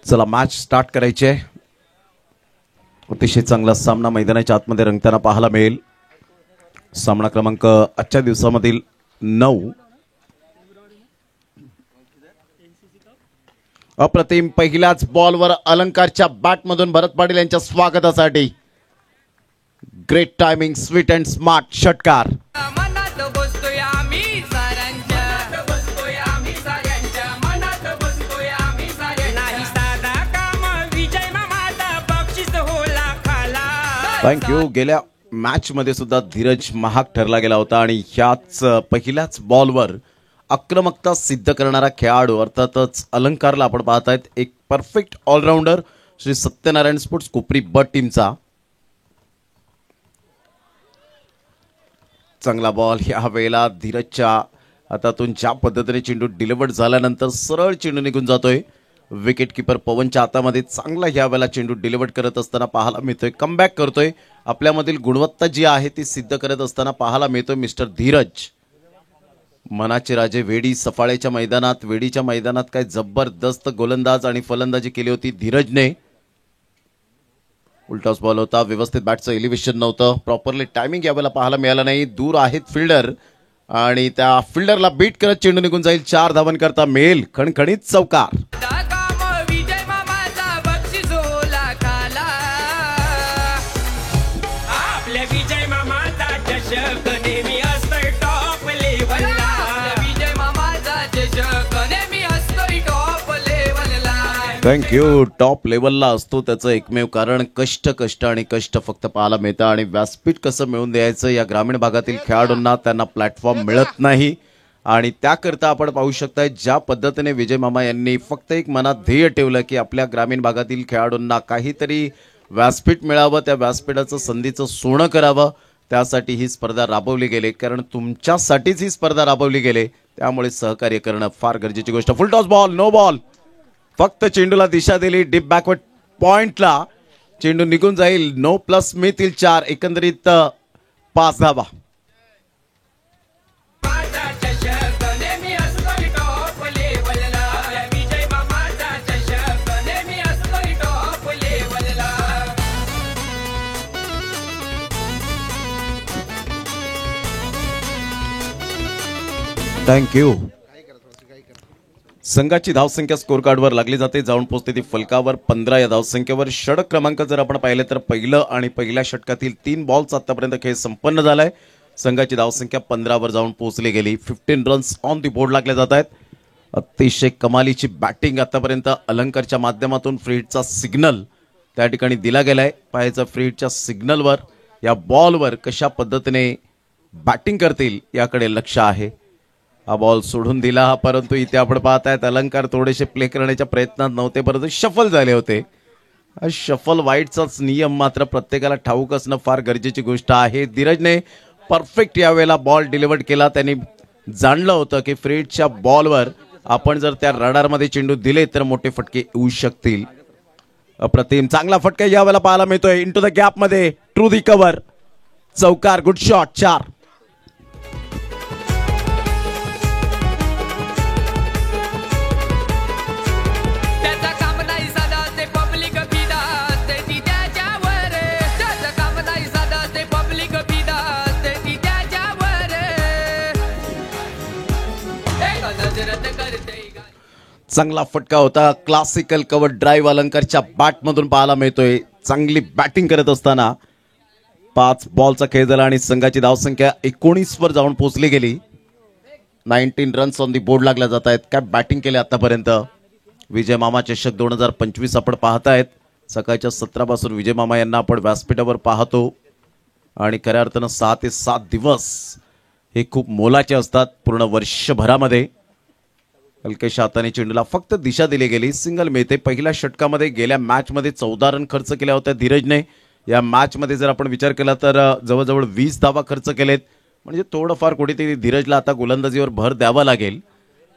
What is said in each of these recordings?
चला match start करायची आहे। अतिशय चांगला सामना मैदानाच्या आतमध्ये रंगताना पाहायला मिळेल। सामना क्रमांक आजच्या दिवसामधील 9। अप्रतिम पहिल्याच बॉलवर अलंकारच्या बॅटमधून भरत पाटील यांच्या स्वागतासाठी great timing, sweet and smart षटकार। थँक्यू। गेल्या मॅच मध्ये सुद्धा धीरज महाग ठरला गेला होता आणि ह्याच पहिल्याच बॉलवर आक्रमकता सिद्ध करणारा खेळाडू अर्थातच अलंकारला आपण पाहत आहेत। एक perfect allrounder Shri Satyanarayan sports Kopri B टीमचा चांगला बॉल। ह्या वेळेला धीरजच्या हातातून ज्या पद्धतीने चेंडू डिलिव्हर्ड झाल्यानंतर सरळ चेंडू निघून जातोय। विकेट कीपर पवनच्या हातामध्ये चांगला ह्या वेळेला चेंडू डिलिव्हर्ड करत असताना पाहायला मिळतोय। कमबॅक करतोय, आपल्यामधील गुणवत्ता जी आहे ती सिद्ध करत असताना पाहायला मिळतोय मिस्टर धीरज। मनाचे राजे वेडी सफाळेच्या मैदानात, वेडीच्या मैदानात काय जबरदस्त गोलंदाज आणि फलंदाजी केली होती धीरजने। उलटाच बॉल होता, व्यवस्थित बॅटचं एलिव्हेशन नव्हतं, प्रॉपरली टायमिंग यावेळेला पाहायला मिळालं नाही। दूर आहेत फिल्डर आणि त्या फिल्डरला बीट करत चेंडू निघून जाईल। 4 धावन करता मिळेल, खणखणीत चौकार। थँक्यू। टॉप लेवलला असतो त्याचं एकमेव कारण कष्ट आणि कष्ट फक्त पाहायला मिळतं आणि व्यासपीठ कसं मिळवून द्यायचं या ग्रामीण भागातील खेळाडूंना त्यांना प्लॅटफॉर्म मिळत नाही आणि त्याकरता आपण पाहू शकता ज्या पद्धतीने विजय मामा यांनी फक्त एक मनात ध्येय ठेवलं की आपल्या ग्रामीण भागातील खेळाडूंना काहीतरी व्यासपीठ मिळावं, त्या व्यासपीठाचं संधीचं सोनं करावं, त्यासाठी ही स्पर्धा राबवली गेली। कारण तुमच्यासाठीच ही स्पर्धा राबवली गेली, त्यामुळे सहकार्य करणं फार गरजेची गोष्ट। Full toss ball, no ball, फक्त चेंडूला दिशा दिली डीप बॅकवर्ड पॉइंटला, चेंडू निघून जाईल। नो प्लस मिळतील 4, एकंदरीत 5 धावा। थँक्यू। संघाची धावसंख्या स्कोर कार्डवर लागली जाते, जाऊन पोहोचते ती फलकावर 15 या धावसंख्येवर। षटक क्रमांक जर आपण पाहिले तर पहिलं आणि पहिल्या षटकातील 3 बॉल्स आतापर्यंत खेळ संपन्न झालाय। संघाची धावसंख्या 15 वर जाऊन पोहोचली गेली। 15 रन्स ऑन दी बोर्ड लागले जात आहेत। अतिशय कमालीची बॅटिंग आतापर्यंत अलंकारच्या माध्यमातून फ्री हिटचा सिग्नल त्या ठिकाणी दिला गेलाय। पाहायचं फ्री हिटच्या सिग्नलवर या बॉलवर कशा पद्धतीने बॅटिंग करतील याकडे लक्ष आहे। हा बॉल सोडून दिला, परंतु इथे आपण पाहतायत अलंकार थोडेसे प्ले करण्याच्या प्रयत्नात नव्हते, परंतु शफल झाले होते। शफल वाईटचाच नियम मात्र प्रत्येकाला ठाऊक असणं फार गरजेची गोष्ट आहे। धीरजने परफेक्ट यावेळेला बॉल डिलिव्हर्ड केला। त्यांनी जाणलं होतं की फ्री हिटच्या बॉलवर आपण जर त्या रडारमध्ये चेंडू दिले तर मोठे फटके येऊ शकतील। अप्रतिम चांगला फटका यावेळेला पाहायला मिळतोय इनटू द गॅप मध्ये, ट्रू दी कव्हर, चौकार, गुड शॉट, 4। चांगला फटका होता, क्लासिकल कव्हर ड्राईव्ह अलंकारच्या बॅटमधून पाहायला मिळतोय। चांगली बॅटिंग करत असताना 5 बॉलचा खेळ झाला आणि संघाची धावसंख्या 19 वर जाऊन पोहोचली गेली। 19 रन्स ऑन दी बोर्ड लागल्या जात आहेत। काय बॅटिंग केले आतापर्यंत। विजय मामा चषक 2025 आपण पाहतायत। सकाळच्या 17 पासून विजय मामा यांना आपण व्यासपीठावर पाहतो आणि खऱ्या अर्थानं 6 ते 7 दिवस हे खूप मोलाचे असतात पूर्ण वर्षभरामध्ये। हलकेशा हाताने चेंडूला फक्त दिशा दिली गेली, सिंगल मिळते। पहिल्या षटकामध्ये गेल्या मॅच मध्ये 14 रन खर्च केल्या होत्या धीरजने। या मॅच मध्ये जर आपण विचार केला तर जवळजवळ 20 धावा खर्च केलेत, म्हणजे थोडंफार कुठेतरी धीरजला आता गोलंदाजीवर भर द्यावा लागेल।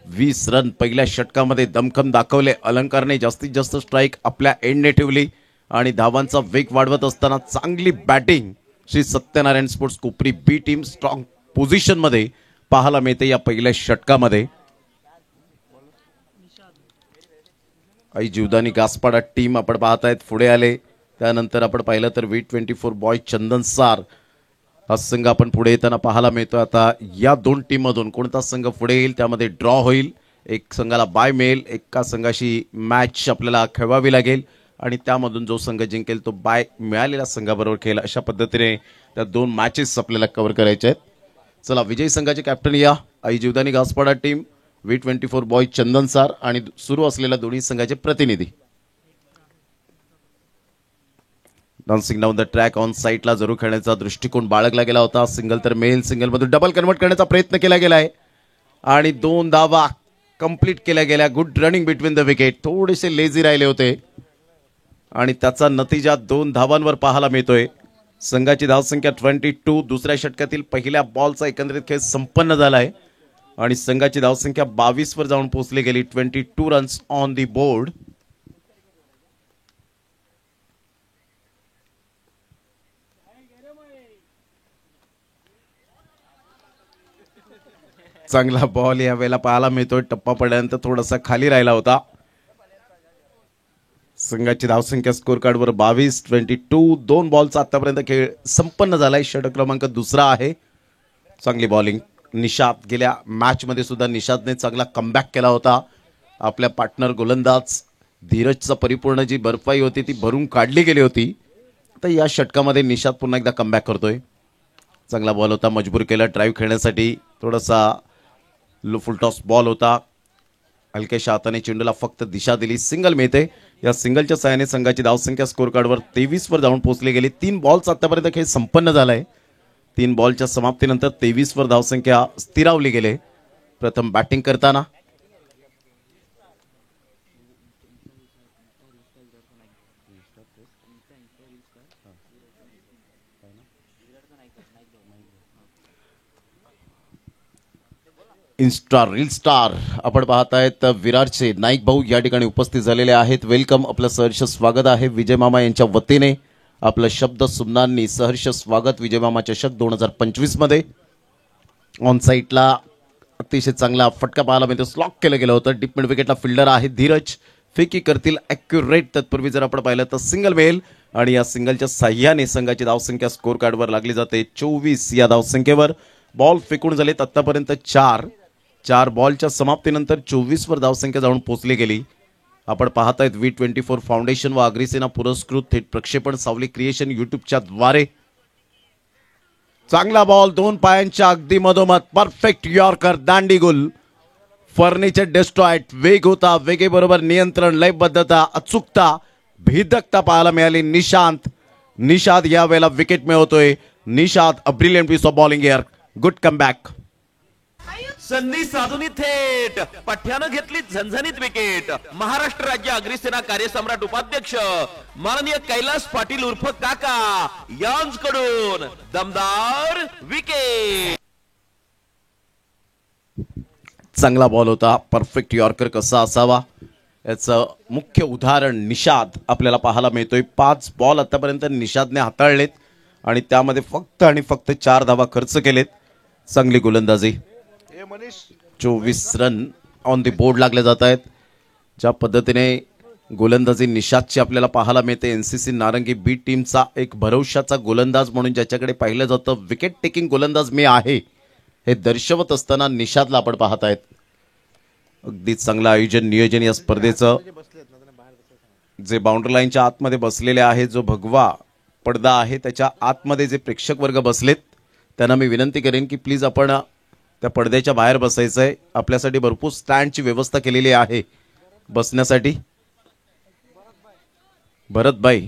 20 रन पहिल्या षटकामध्ये दमखम दाखवले। अलंकारने जास्तीत जास्त स्ट्राईक आपल्या एंडने ठेवली आणि धावांचा वेग वाढवत असताना चांगली बॅटिंग श्री सत्यनारायण स्पोर्ट्स कोपरी बी टीम स्ट्रॉंग पोझिशन मध्ये पाहायला मिळते या पहिल्या षटकामध्ये। आई जीवदानी गासपाडा टीम आपण पाहतायत पुढे आले. त्यानंतर आपण पाहिलं तर V24 बॉय चंदन सार हा संघ आपण पुढे येताना पाहायला मिळतो. आता या दोन टीम मधून कोणता संघ पुढे येईल त्यामध्ये ड्रॉ होईल. एक संघाला बाय मिळेल, एका संघाशी मॅच आपल्याला खेळवावी लागेल आणि त्यामधून जो संघ जिंकेल तो बाय मिळालेल्या संघाबरोबर खेळेल. अशा पद्धतीने त्या दोन मॅचेस आपल्याला कव्हर करायचे आहेत. चला, विजयी संघाचे कॅप्टन या आई जीवदानी गासपाडा टीम, V24 बॉय चंदन सार आणि सुरू असलेल्या दोन्ही संघाचे प्रतिनिधी. Dancing down the track on साईटला जरूर खेळण्याचा दृष्टिकोन बाळगला गेला होता. सिंगल तर मेल, सिंगल मधून डबल कन्वर्ट करण्याचा प्रयत्न केला गेलाय आणि 2 धावा कंप्लीट केल्या गेल्या. Good running between the wicket. थोडेसे लेझी राहिले होते आणि त्याचा नतीजा 2 धावांवर पाहायला मिळतोय. संघाची धावसंख्या 22. दुसऱ्या षटकातील पहिल्या बॉलचा एकंदरीत खेळ संपन्न झालाय आणि संघाची धावसंख्या 22 वर जाऊन पोहोचली गेली. 22 रन्स ऑन दी बोर्ड. चांगला बॉल या वेळेला पाहायला मिळतोय. टप्पा पडल्यानंतर थोडासा खाली राहिला होता. संघाची धावसंख्या स्कोर कार्डवर 22. 22. 2 बॉलचा आतापर्यंत खेळ संपन्न झालाय. षटक क्रमांक 2 आहे. चांगली बॉलिंग निशाद. गेल्या मॅच मध्ये सुद्धा निशादने चांगला कमबॅक केला होता. आपल्या पार्टनर गोलंदाज धीरजचा परिपूर्ण जी भरपाई होती ती भरून काढली गेली होती. तर या षटकामध्ये निशाद पुन्हा एकदा कमबॅक करतोय. चांगला बॉल होता, मजबूर केला ड्राईव्ह खेळण्यासाठी. थोडासा फुल टॉस बॉल होता. हलक्याशा हाताने चेंडूला फक्त दिशा दिली. सिंगल मिळते. या सिंगलच्या सहाय्याने संघाची धावसंख्या स्कोर कार्डवर 23 वर जाऊन पोहोचली गेली. 3 बॉलचा आतापर्यंत खेळ संपन्न झालाय. 3 बॉलच्या समाप्तीनंतर 23 वर धावसंख्या स्थिरावली गेले. प्रथम बॅटिंग करताना इन्स्टा रील स्टार आपण पाहतायत विरारचे नाईक भाऊ या ठिकाणी उपस्थित झालेले आहेत. वेलकम, आपलं सहर्ष स्वागत आहे. विजय मामा यांच्या वतीने आपलं शब्द सुमनांनी सहर्ष स्वागत विजय मामा चषक 2025 मध्ये. ऑन साईटला अतिशय चांगला फटका पाहायला मिळतो. स्लॉक केलं गेलं होतं. डीप मिड विकेटला फिल्डर आहे धीरज. फेकी करतील ॲक्युरेट. तत्पूर्वी जर आपण पाहिलं तर सिंगल मिळेल आणि या सिंगलच्या साह्याने संघाची धावसंख्या स्कोर कार्डवर लागली जाते 24 या धावसंख्येवर. बॉल फेकून झालेत आतापर्यंत 4 बॉलच्या समाप्तीनंतर 24 वर धावसंख्या जाऊन पोहोचली गेली. आपण पाहतायत V24 फाउंडेशन व अग्रिसेना पुरस्कृत थेट प्रक्षेपण सावली क्रिएशन युट्यूबच्या द्वारे. चांगला बॉल 2 पायांच्या अगदी मधोमध. परफेक्ट यॉर्कर, दांडी गुल. Furniture destroyed. वेग होता, वेगेबरोबर नियंत्रण, लयबद्धता, अचूकता, भेदकता पाहायला मिळाली. निशाद या वेळेला विकेट मिळवतोय. Nishad a brilliant piece of bowling here. Good comeback. संधी साधून थेट पठ्यानं घेतली झणझणीत विकेट. महाराष्ट्र राज्य अग्रिसेना कार्यसम्राट उपाध्यक्ष माननीय कैलास पाटील उर्फ काका यांकडून दमदार विकेट. चांगला बॉल होता. परफेक्ट यॉर्कर कसा असावा याचं मुख्य उदाहरण निशाद आपल्याला पाहायला मिळतोय. 5 बॉल आतापर्यंत निशादने हाताळलेत आणि त्यामध्ये फक्त आणि फक्त 4 धावा खर्च केलेत. चांगली गोलंदाजी. 24 रन ऑन दी बोर्ड लागले जात आहेत. ज्या पद्धतीने गोलंदाजी निशादची आपल्याला पाहायला मिळते. NCC नारंगी बी टीमचा एक भरवशाचा गोलंदाज म्हणून ज्याच्याकडे पाहिलं जातं, विकेट टेकिंग गोलंदाज मी आहे हे दर्शवत असताना निशादला आपण पाहत आहेत. अगदी चांगलं आयोजन नियोजन या स्पर्धेचं. जे बाउंड्री लाईनच्या आतमध्ये बसलेले आहे, जो भगवा पडदा आहे त्याच्या आतमध्ये जे प्रेक्षक वर्ग बसलेत त्यांना मी विनंती करेन की प्लीज आपण त्या पडद्याच्या बाहेर बसायचं आहे. आपल्यासाठी भरपूर स्टँडची व्यवस्था केलेली आहे बसण्यासाठी. भरतभाई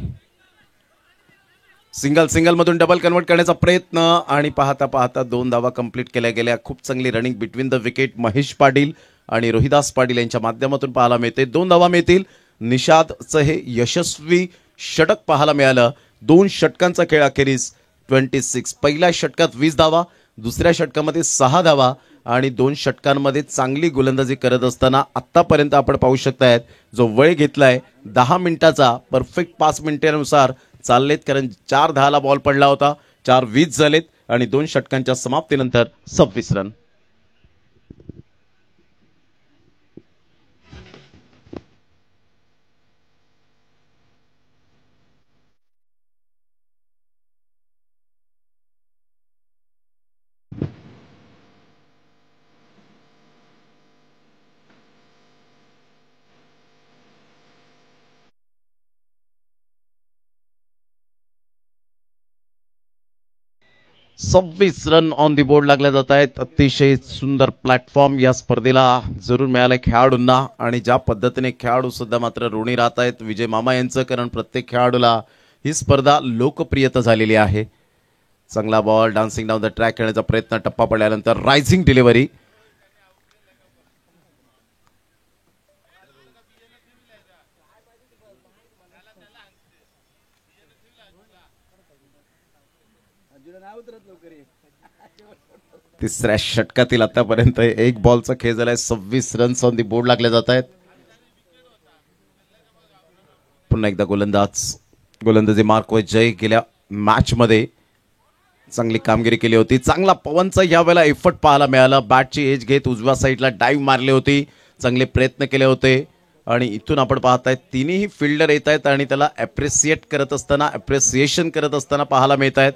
सिंगल मधून डबल कन्वर्ट करण्याचा प्रयत्न आणि पाहता पाहता 2 धावा कंप्लीट केल्या गेल्या. खूप चांगली running between the wicket Mahesh Patil आणि रोहिदास पाटील यांच्या माध्यमातून पाहायला मिळते. 2 धावा मिळतील. निशादचं हे यशस्वी षटक पाहायला मिळालं. 2 षटकांचा खेळ अखेरीस 26. पहिल्या षटकात 20 धावा, दुसऱ्या षटकामध्ये 6 धावा आणि 2 षटकांमध्ये चांगली गोलंदाजी करत असताना आतापर्यंत आपण पाहू शकतायत जो वेळ घेतलाय 10 मिनिटाचा परफेक्ट 5 मिनिटांनुसार चाललेत. कारण 4-10 बॉल पडला होता. 4-20 झालेत आणि 2 षटकांच्या समाप्तीनंतर 26 run. 26 run on the board लागले जात आहेत. अतिशय सुंदर प्लॅटफॉर्म या स्पर्धेला जरूर मिळालाय खेळाडूंना आणि ज्या पद्धतीने खेळाडू सुद्धा मात्र ऋणी राहत आहेत विजय मामा यांचं, कारण प्रत्येक खेळाडूला ही स्पर्धा लोकप्रियता झालेली आहे. चांगला ball dancing down the track खेळण्याचा प्रयत्न, टप्पा पडल्यानंतर रायझिंग डिलिव्हरी. तिसऱ्या षटकातील आतापर्यंत एक बॉलचा खेळ झालाय. 26 रन्स ऑन दी बोर्ड लागले जात आहेत. पुन्हा एकदा गोलंदाजी मार्क जय गेल्या मॅच मध्ये चांगली कामगिरी केली होती. चांगला पवनचा यावेळेला एफर्ट पाहायला मिळाला. बॅटची एज घेत उजव्या साईडला डाईव्ह मारली होती. चांगले प्रयत्न केले होते आणि इथून आपण पाहताय तिन्ही फिल्डर येत आहेत आणि त्याला अप्रिसिएशन करत असताना पाहायला मिळत आहेत.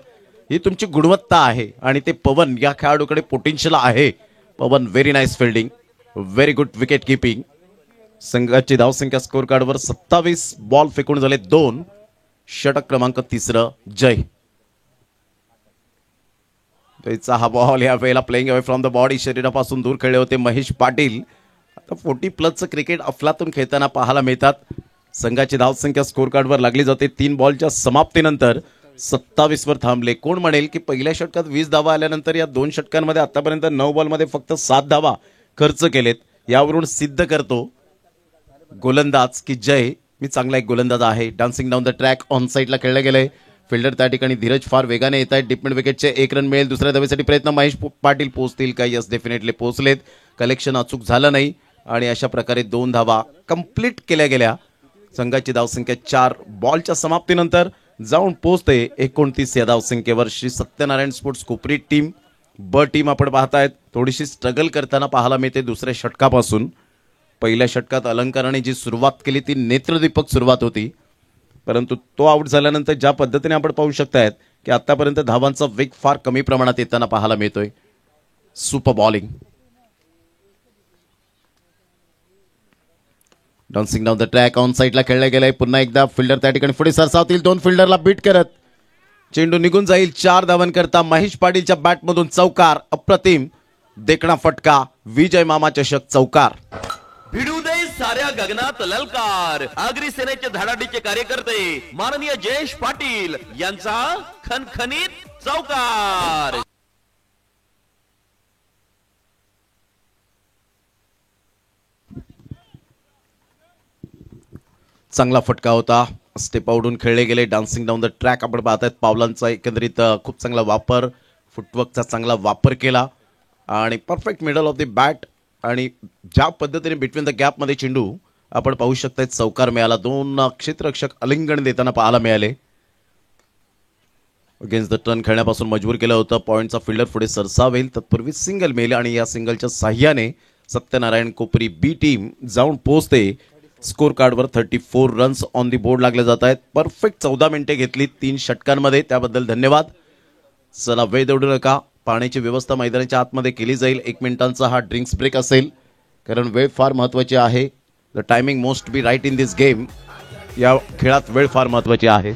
ही तुमची गुणवत्ता आहे आणि ते पवन या खेळाडूकडे पोटेन्शियल आहे. Pavan very nice fielding, very good wicket keeping. संघाची धावसंख्या स्कोर कार्डवर 27 बॉल फेकून झाले 2. षटक क्रमांक 3 जय. त्याचा हा बॉल या वेळेला playing away from the body, शरीरापासून दूर खेळले होते महेश पाटील. आता 40+ क्रिकेट अफलातून खेळताना पाहायला मिळतात. संघाची धावसंख्या स्कोर कार्डवर लागली जाते. 3 बॉलच्या समाप्तीनंतर 27 वर थांबले. कोण म्हणेल की पहिल्या षटकात 20 धावा आल्यानंतर या 2 षटकांमध्ये आतापर्यंत 9 बॉलमध्ये फक्त 7 धावा खर्च केलेत. यावरून सिद्ध करतो गोलंदाज की जय मी चांगला एक गोलंदाज आहे. Dancing down the track on साईडला खेळले गेले. फिल्डर त्या ठिकाणी धीरज फार वेगाने येत आहेत. डिप मिड विकेटचे 1 रन मिळेल. दुसऱ्या धावेसाठी प्रयत्न महेश पाटील पोहोचतील का? Yes, definitely पोहोचलेत. कलेक्शन अचूक झालं नाही आणि अशा प्रकारे 2 धावा कंप्लीट केल्या गेल्या. संघाची धावसंख्या 4 बॉलच्या समाप्तीनंतर जाऊन पोहोचते 29 या धावसंख्येवर. श्री सत्यनारायण स्पोर्ट्स कोपरी टीम ब टीम आपण पाहतायत थोडीशी स्ट्रगल करताना पाहायला मिळते दुसऱ्या षटकापासून. पहिल्या षटकात अलंकाराने जी सुरुवात केली ती नेत्रदीपक सुरुवात होती, परंतु तो आउट झाल्यानंतर ज्या पद्धतीने आपण पाहू शकतायत की आतापर्यंत धावांचा वेग फार कमी प्रमाणात येताना पाहायला मिळतोय. Super bowling. Dancing down the track on साईडला खेळले गेले. पुन्हा एकदा फिल्डर त्या ठिकाणी पुढे सरसावतील. 2 फिल्डरला बीट करत चेंडू निघून जाईल. 4 धावांकरता महेश पाटीलच्या बॅटमधून चौकार. अप्रतिम देखणा फटका. विजय मामा चषक चौकार. भिडू दे साऱ्या गगनात ललकार. आगरी सेनेचे धडाडीचे कार्यकर्ते माननीय जयेश पाटील यांचा खणखणीत चौकार. चांगला फटका होता. स्टेप आउटून खेळले गेले. डान्सिंग डाऊन द ट्रॅक आपण पाहतायत. पावलांचा एकंदरीत खूप चांगला वापर, फुटवर्कचा चांगला वापर केला आणि perfect middle of the bat आणि ज्या पद्धतीने बिटवीन द गॅपमध्ये चेंडू आपण पाहू शकताय चौकार मिळाला. 2 क्षेत्ररक्षक अलिंगण देताना पाहायला मिळाले. अगेन्स्ट द टर्न खेळण्यापासून मजबूर केलं होतं. पॉईंटचा फिल्डर पुढे सरसावेल तत्पूर्वी सिंगल मिळेल आणि या सिंगलच्या साह्याने सत्यनारायण कोपरी बी टीम जाऊन पोहोचते. स्कोर कार्डवर 34 रन्स ऑन दी बोर्ड लागले जात आहेत. परफेक्ट 14 मिनिटे घेतली 3 षटकांमध्ये, त्याबद्दल धन्यवाद. चला वेळ दौडू नका. पाण्याची व्यवस्था मैदानाच्या आतमध्ये केली जाईल. 1 मिनिटांचा हा ड्रिंक्स ब्रेक असेल, कारण वेळ फार महत्वाची आहे. The timing most be right in this game. या खेळात वेळ फार महत्वाची आहे.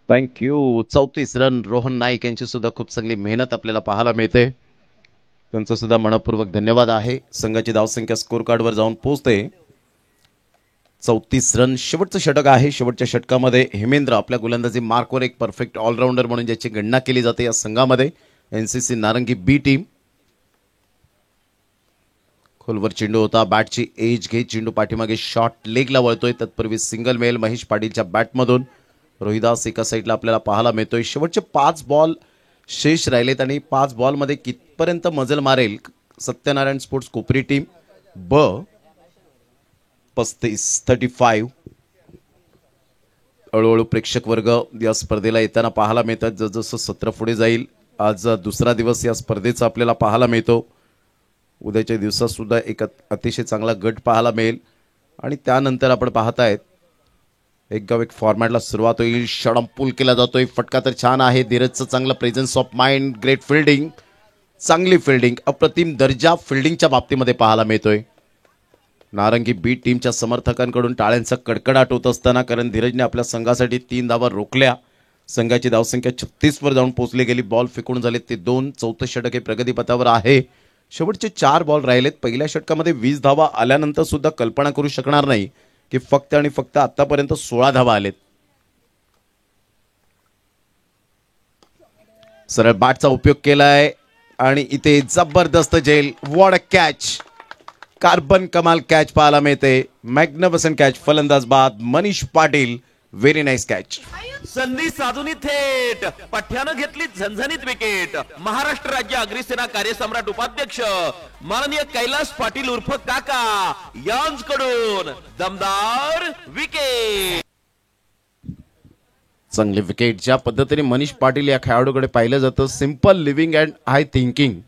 थँक्यू. 34 रन. रोहन नाईक यांची सुद्धा खूप चांगली मेहनत आपल्याला पाहायला मिळते. त्यांचा सुद्धा मनपूर्वक धन्यवाद आहे. संघाची धावसंख्या स्कोर कार्डवर जाऊन पोहोचते 34 रन. शेवटचं षटक आहे. शेवटच्या षटकामध्ये हेमेंद्र आपल्या गोलंदाजी मार्कवर एक परफेक्ट ऑलराऊंडर म्हणून ज्याची गणना केली जाते या संघामध्ये. एनसीसी नारंगी बी टीम. खोलवर चेंडू होता. बॅटची एज घेत चेंडू पाठीमागे शॉर्ट लेगला वळतोय. तत्पूर्वी सिंगल मेल महेश पाटीलच्या बॅटमधून. रोहिदास एका साईडला आपल्याला पाहायला मिळतोय. शेवटचे 5 बॉल शेष राहिलेत आणि 5 बॉलमध्ये कितपर्यंत मजल मारेल सत्यनारायण स्पोर्ट्स कोपरी टीम. ब 35 हळूहळू प्रेक्षक वर्ग या स्पर्धेला येताना पाहायला मिळतात. जसजसं सत्र पुढे जाईल, आज दुसरा दिवस या स्पर्धेचा आपल्याला पाहायला मिळतो. उद्याच्या दिवसात सुद्धा एक अतिशय चांगला गट पाहायला मिळेल. आणि त्यानंतर आपण पाहतायत एक गाव एक फॉर्मॅटला सुरुवात होईल. षडम पूल केला जातोय. फटका तर छान आहे. धीरजचं चांगलं presence of mind, great fielding, चांगली फिल्डिंग, अप्रतिम दर्जा फिल्डिंगच्या बाबतीमध्ये पाहायला मिळतोय. नारंगी बी टीमच्या समर्थकांकडून टाळ्यांचा कडकडाट होत असताना, कारण धीरजने आपल्या संघासाठी 3 धावा रोखल्या. संघाची धावसंख्या 36 वर जाऊन पोहोचली गेली. बॉल फेकून झाले ते 2. चौथं षटक हे प्रगतीपथावर आहे. शेवटचे 4 बॉल राहिलेत. पहिल्या षटकामध्ये 20 धावा आल्यानंतर सुद्धा कल्पना करू शकणार नाही की फक्त आणि फक्त आतापर्यंत 16 धावा आलेत. सरळ बॅटचा उपयोग केलाय आणि इथे जबरदस्त झेल. व्हॉट अ कॅच, कार्बन कमाल कॅच पाहायला मिळते. मॅग्निफिसंट कॅच, फलंदाज बाद Manish Patil, very nice catch. संधी साधून थेट पठ्यानं घेतली झणझणीत विकेट. महाराष्ट्र राज्य अग्रिसेना कार्यसम्राट उपाध्यक्ष माननीय कैलास पाटील उर्फ काका यांच्याकडून दमदार विकेट. चांगली विकेट. ज्या पद्धतीने मनीष पाटील या खेळाडूकडे पाहिलं जातं, simple living and high thinking,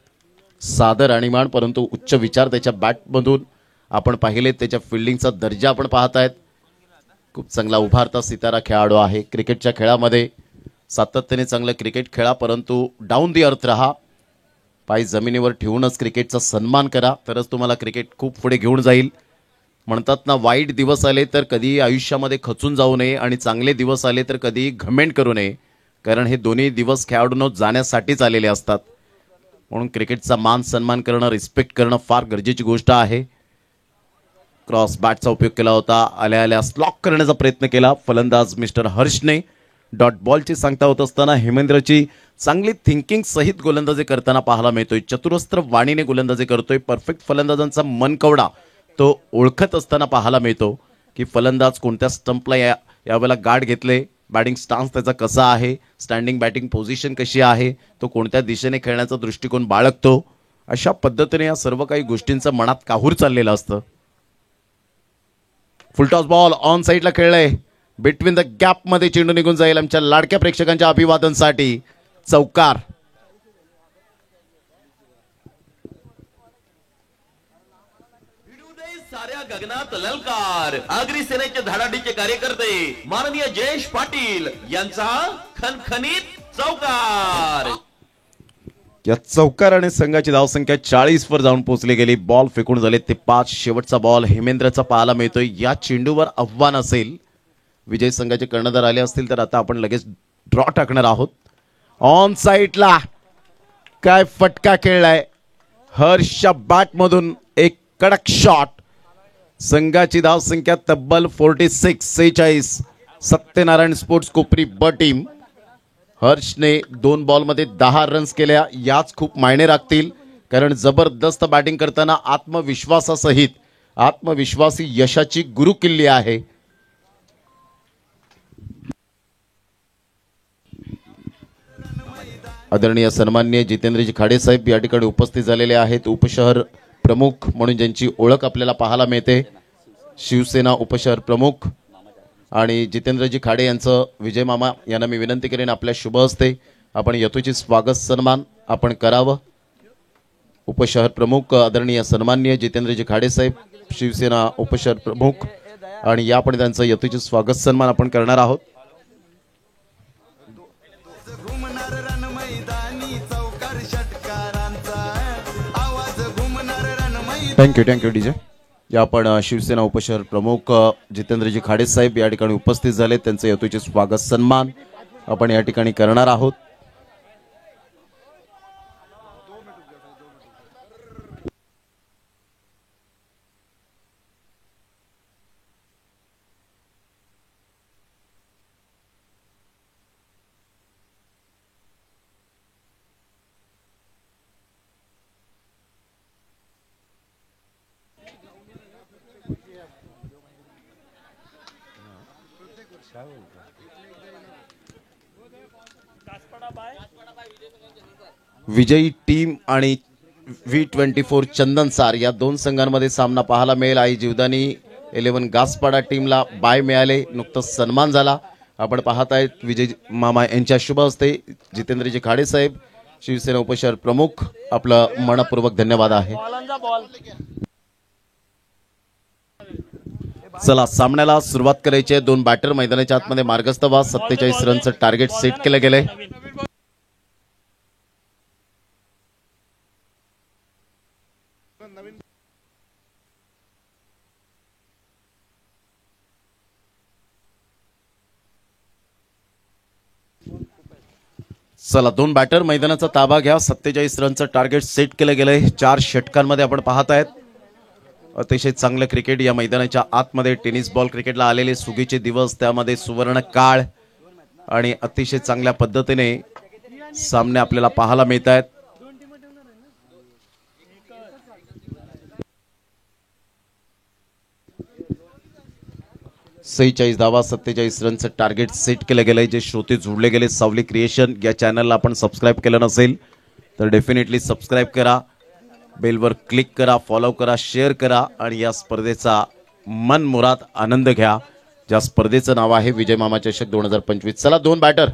साधं राणीमान परंतु उच्च विचार त्याच्या बॅटमधून आपण पाहिले. त्याच्या फिल्डिंगचा दर्जा आपण पाहतायत. खूप चांगला उभारता सितारा खेळाडू आहे. क्रिकेटच्या खेळामध्ये सातत्याने चांगलं क्रिकेट खेळा, परंतु डाऊन दी अर्थ राहा. पाय जमिनीवर ठेवूनच क्रिकेटचा सन्मान करा, तरच तुम्हाला क्रिकेट खूप पुढे घेऊन जाईल. म्हणतात ना, वाईट दिवस आले तर कधी आयुष्यामध्ये खचून जाऊ नये आणि चांगले दिवस आले तर कधी घमेंट करू नये, कारण हे दोन्ही दिवस खेळाडूंना जाण्यासाठीच आलेले असतात. म्हणून क्रिकेटचा मान सन्मान करणं, रिस्पेक्ट करणं फार गरजेची गोष्ट आहे. क्रॉस बॅटचा उपयोग केला होता. आल्या आल्या स्लॉक करण्याचा प्रयत्न केला फलंदाज मिस्टर हर्षने. डॉट बॉलची सांगता होत असताना हेमेंद्रची चांगली थिंकिंग सहित गोलंदाजी करताना पाहायला मिळतोय. चतुरस्त्र वाणीने गोलंदाजी करतोय. परफेक्ट फलंदाजांचा मनकवडा तो ओळखत असताना पाहायला मिळतो की फलंदाज कोणत्या स्टंपला यावेळेला गार्ड घेतले, बॅटिंग स्टान्स त्याचा कसा आहे, स्टँडिंग बॅटिंग पोझिशन कशी आहे, तो कोणत्या दिशेने खेळण्याचा दृष्टिकोन बाळगतो. अशा पद्धतीने या सर्व काही गोष्टींचं मनात काहूर चाललेलं असतं. फुलटॉस बॉल ऑन साईडला खेळलाय. बिटवीन द गॅप मध्ये चेंडू निघून जाईल. आमच्या लाडक्या प्रेक्षकांच्या अभिवादनसाठी चौकार. साऱ्या गगनात ललकार. आगरी सेनेचे धडाडीचे कार्यकर्ते माननीय जयेश पाटील यांचा खणखणीत चौकार. या चौकाराने संघाची धावसंख्या 40 वर जाऊन पोहोचली गेली. बॉल फेकून झाले ते 5. शेवटचा बॉल हेमेंद्रचा पाहायला मिळतोय. या चेंडूवर आव्हान असेल, विजय संघाचे कर्णधार आले असतील तर आता आपण लगेच ड्रॉ टाकणार आहोत. ऑन साईडला काय फटका खेळलाय. हर्षच्या बॅटमधून एक कडक शॉट. संघाची धावसंख्या तब्बल 46. सत्यनारायण स्पोर्ट्स कोपरी ब टीम. हर्षने 2 बॉलमध्ये 10 रन्स केल्या. याच खूप मायने राखतील, कारण जबरदस्त बॅटिंग करताना आत्मविश्वासासहित आत्मविश्वासी यशाची गुरुकिल्ली आहे. आदरणीय सन्माननीय जितेंद्रजी खाडे साहेब या ठिकाणी उपस्थित झालेले आहेत. उपशहर प्रमुख म्हणून ज्यांची ओळख आपल्याला पाहायला मिळते, शिवसेना उपशहर प्रमुख. आणि जितेंद्रजी खाडे यांचं विजय मामा यांना मी विनंती करेन आपल्या शुभ हस्ते आपण यथोचित स्वागत सन्मान आपण करावं. उपशहर प्रमुख आदरणीय सन्माननीय जितेंद्रजी खाडे साहेब, शिवसेना उपशहर प्रमुख, आणि यापुढे त्यांचं यथोचित स्वागत सन्मान आपण करणार आहोत. Thank you DJ. या आपण शिवसेना उपशहर प्रमुख जितेंद्रजी खाडे साहेब या ठिकाणी उपस्थित झाले. त्यांचं यथोचित स्वागत सन्मान आपण या ठिकाणी करणार आहोत. विजयी टीम आणि V24 चंदनसार या दोन संघांमध्ये सामना पाहायला मिळेल. आई जीवदानी 11 गासपाडा टीमला बाय मिळाले, नुकताच सन्मान झाला. आपण पाहत आहेत विजय मामा यांच्या शुभ हस्ते जितेंद्रजी खाडे साहेब, शिवसेना उपशहर प्रमुख, आपलं मनपूर्वक धन्यवाद आहे. चला सामन्याला सुरुवात करायची आहे. दोन बॅटर मैदानाच्या आतमध्ये मार्गस्थ व्हा. 47 रनचं टार्गेट सेट केलं गेलंय. चला दोन बॅटर मैदानाचा ताबा घ्या. 47 रनचं टार्गेट सेट केलं गेलंय. 4 षटकांमध्ये आपण पाहत आहेत. अतिशय चांगलं क्रिकेट या मैदानाच्या आतमध्ये. टेनिस बॉल क्रिकेटला आलेले सुगीचे दिवस, त्यामध्ये सुवर्ण काळ आणि अतिशय चांगल्या पद्धतीने सामने आपल्याला पाहायला मिळत आहेत. सेहेचाळीस धावा, 47 रनचं टार्गेट सेट केलं गेलंय. जे श्रोते जोडले गेले सावली क्रिएशन या चॅनलला आपण सबस्क्राईब केलं नसेल तर डेफिनेटली सबस्क्राईब करा, बेलवर क्लिक करा, फॉलो करा, शेअर करा आणि या स्पर्धेचा मनमुराद आनंद घ्या, ज्या स्पर्धेचं नाव आहे विजय मामा चषक 2025. चला दोन बॅटर,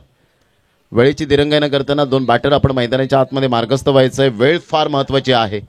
वेळेची दिरंगाई न करताना दोन बॅटर आपण मैदानाच्या आतमध्ये मार्गस्थ व्हायचंय. वेळ फार महत्वाची आहे.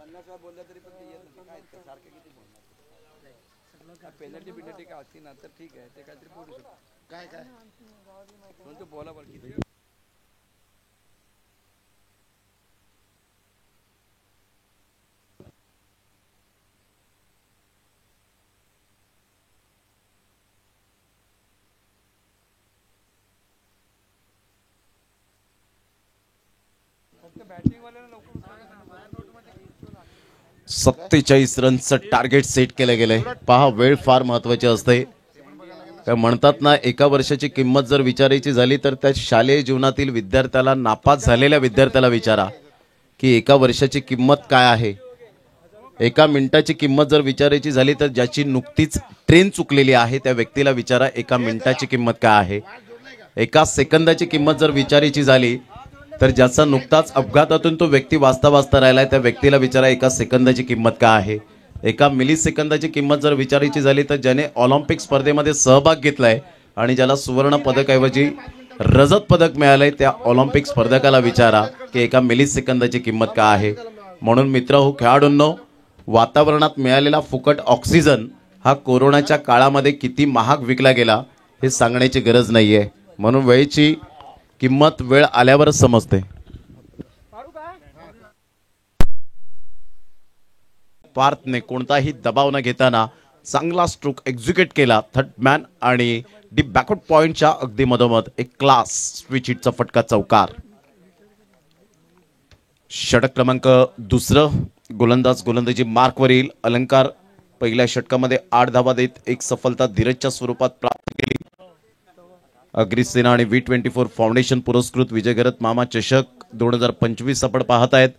सत्तेचाळीस रनचं टार्गेट सेट केलं गेलंय. पहा वेळ फार महत्वाची असते. काय म्हणतात ना, एका वर्षाची किंमत जर विचारायची झाली तर त्या शालेय जीवनातील विद्यार्थ्याला, नापास झालेल्या विद्यार्थ्याला विचारा की एका वर्षाची किंमत काय आहे. एका मिनिटाची किंमत जर विचारायची झाली तर ज्याची नुकतीच ट्रेन चुकलेली आहे त्या व्यक्तीला विचारा एका मिनिटाची किंमत काय आहे. एका सेकंदाची किंमत जर विचारायची झाली तर ज्याचा नुकताच अपघातातून तो व्यक्ती वाचता वाचता राहिलाय त्या व्यक्तीला विचारा एका सेकंदाची किंमत काय आहे. एका मिली सेकंदाची किंमत जर विचारायची झाली तर ज्याने ऑलिम्पिक स्पर्धेमध्ये सहभाग घेतलाय आणि ज्याला सुवर्ण पदकाऐवजी रजत पदक मिळालंय त्या ऑलिम्पिक स्पर्धकाला विचारा की एका मिली सेकंदाची किंमत काय आहे. म्हणून मित्रहो, खेळाडूंनो, वातावरणात मिळालेला फुकट ऑक्सिजन हा कोरोनाच्या काळामध्ये किती महाग विकला गेला हे सांगण्याची गरज नाहीये. म्हणून वेळेची किंमत वेळ आल्यावरच समजते. पार्थने कोणताही दबाव न घेताना चांगला स्ट्रोक एक्झिक्यूट केला. थर्ड मॅन आणि डीप बॅकवर्ड पॉइंटच्या अगदी मधोमध एक क्लास स्विच हिटचा फटका चौकार. षटक क्रमांक दुसरं. गोलंदाजी मार्कवर येईल. अलंकार पहिल्या षटकामध्ये 8 धावा देत एक सफलता धीरजच्या स्वरूपात प्राप्त केली. अग्रिसेना आणि V24 फाउंडेशन पुरस्कृत विजयगरत मामा चषक 2025 आपण पाहत आहेत.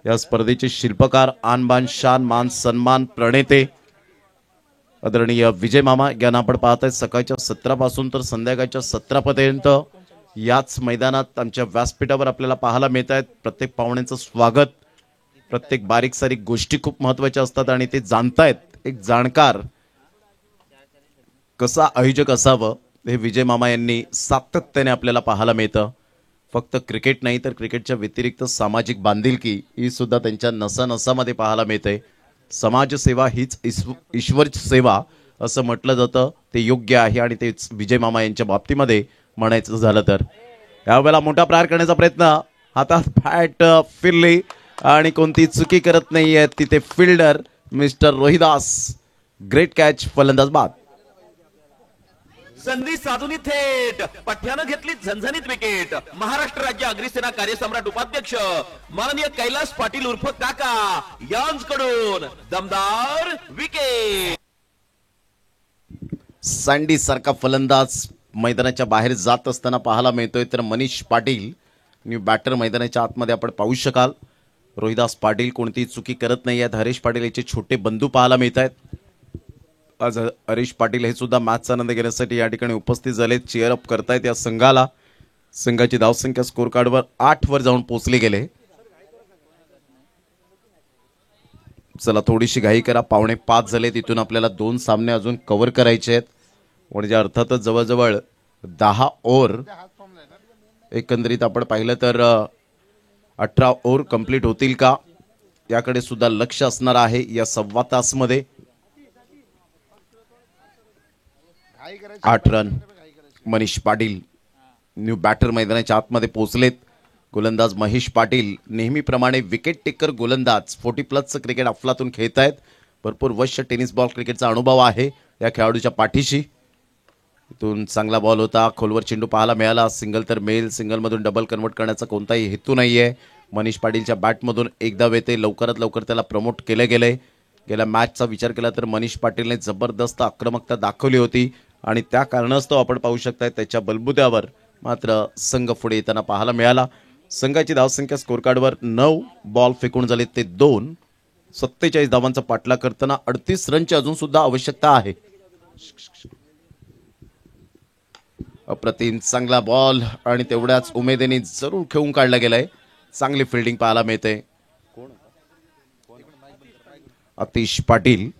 या स्पर्धेचे शिल्पकार, आनबान शान मान सन्मान प्रणेते आदरणीय विजय मामा यांना आपण पाहत आहेत. सकाळच्या 17 पासून तर संध्याकाळच्या 17 पर्यंत याच मैदानात आमच्या व्यासपीठावर आपल्याला पाहायला मिळत आहेत. प्रत्येक पाहुण्यांचं स्वागत. प्रत्येक बारीक सारीक गोष्टी खूप महत्वाच्या असतात आणि ते जाणतायत. एक जाणकार कसा आयोजक असावं हे विजय मामा यांनी सातत्याने आपल्याला पाहायला मिळतं. फक्त क्रिकेट नाही तर क्रिकेटच्या व्यतिरिक्त सामाजिक बांधिलकी ही सुद्धा त्यांच्या नसानसामध्ये पाहायला मिळते. समाजसेवा हीच ईश्वर सेवा असं म्हटलं जातं. ते योग्य आहे आणि तेच विजय मामा यांच्या बाबतीमध्ये म्हणायचं झालं तर. यावेळेला मोठा प्रहार करण्याचा प्रयत्न, हातात बॅट फिरली आणि कोणती चुकी करत नाहीये तिथे fielder mister Rohidas. Great catch, फलंदाज बाद. संधी साधून थेट पठ्यानं घेतली झणझणीत विकेट. महाराष्ट्र राज्य अग्रिसेना कार्यसम्राट उपाध्यक्ष माननीय कैलास पाटील उर्फ काका यांच्याकडून दमदार विकेट. सँडी सारखा फलंदाज मैदानाच्या बाहेर जात असताना पाहायला मिळतोय तर मनीष पाटील न्यू बॅटर मैदानाच्या आतमध्ये आपण पाहू शकाल. रोहिदास पाटील कोणतीही चुकी करत नाही आहेत. हरीश पाटील याचे छोटे बंधू पाहायला मिळत आहेत. आज हरीश पाटील हे सुद्धा मॅचचा आनंद घेण्यासाठी या ठिकाणी उपस्थित झालेत. चीअर अप करतायत या संघाला. संघाची धावसंख्या स्कोर कार्डवर 8 वर जाऊन पोहोचली गेले. चला थोडीशी घाई करा, 4:45 झाले. तिथून आपल्याला 2 सामने अजून कव्हर करायचे आहेत. म्हणजे अर्थातच जवळजवळ 10 ओव्हर एकंदरीत आपण पाहिलं तर 18 ओव्हर कंप्लीट होतील का याकडे सुद्धा लक्ष असणार आहे या सव्वा तासमध्ये. 8 run. Manish Patil new batter मैदानाच्या आतमध्ये पोहोचलेत. गोलंदाज महेश पाटील नेहमीप्रमाणे विकेट टेकर गोलंदाज. 40+ क्रिकेट अफलातून खेळत आहेत. भरपूर वर्ष टेनिस बॉल क्रिकेटचा अनुभव आहे या खेळाडूच्या पाठीशी. इथून चांगला बॉल होता, खोलवर चेंडू पाहायला मिळाला. सिंगल तर मेल, सिंगलमधून डबल कन्वर्ट करण्याचा कोणताही हेतू नाहीये. मनीष पाटीलच्या बॅटमधून एकदा वेते लवकरात लवकर त्याला प्रमोट केले गेले. गेल्या मॅचचा विचार केला तर मनीष पाटीलने जबरदस्त आक्रमकता दाखवली होती आणि त्या कारणास्तव आपण पाहू शकताय त्याच्या बलबुद्यावर मात्र संघ पुढे येताना पाहायला मिळाला. संघाची धावसंख्या स्कोर कार्डवर 9 बॉल फेकून झाले ते 2. 47 धावांचा पाठलाग करताना 38 रनची अजून सुद्धा आवश्यकता आहे. अप्रतिम चांगला बॉल आणि तेवढ्याच उमेदीने जरूर खेळून काढला गेलाय. चांगली फिल्डिंग पाहायला मिळते. आतिश पाटील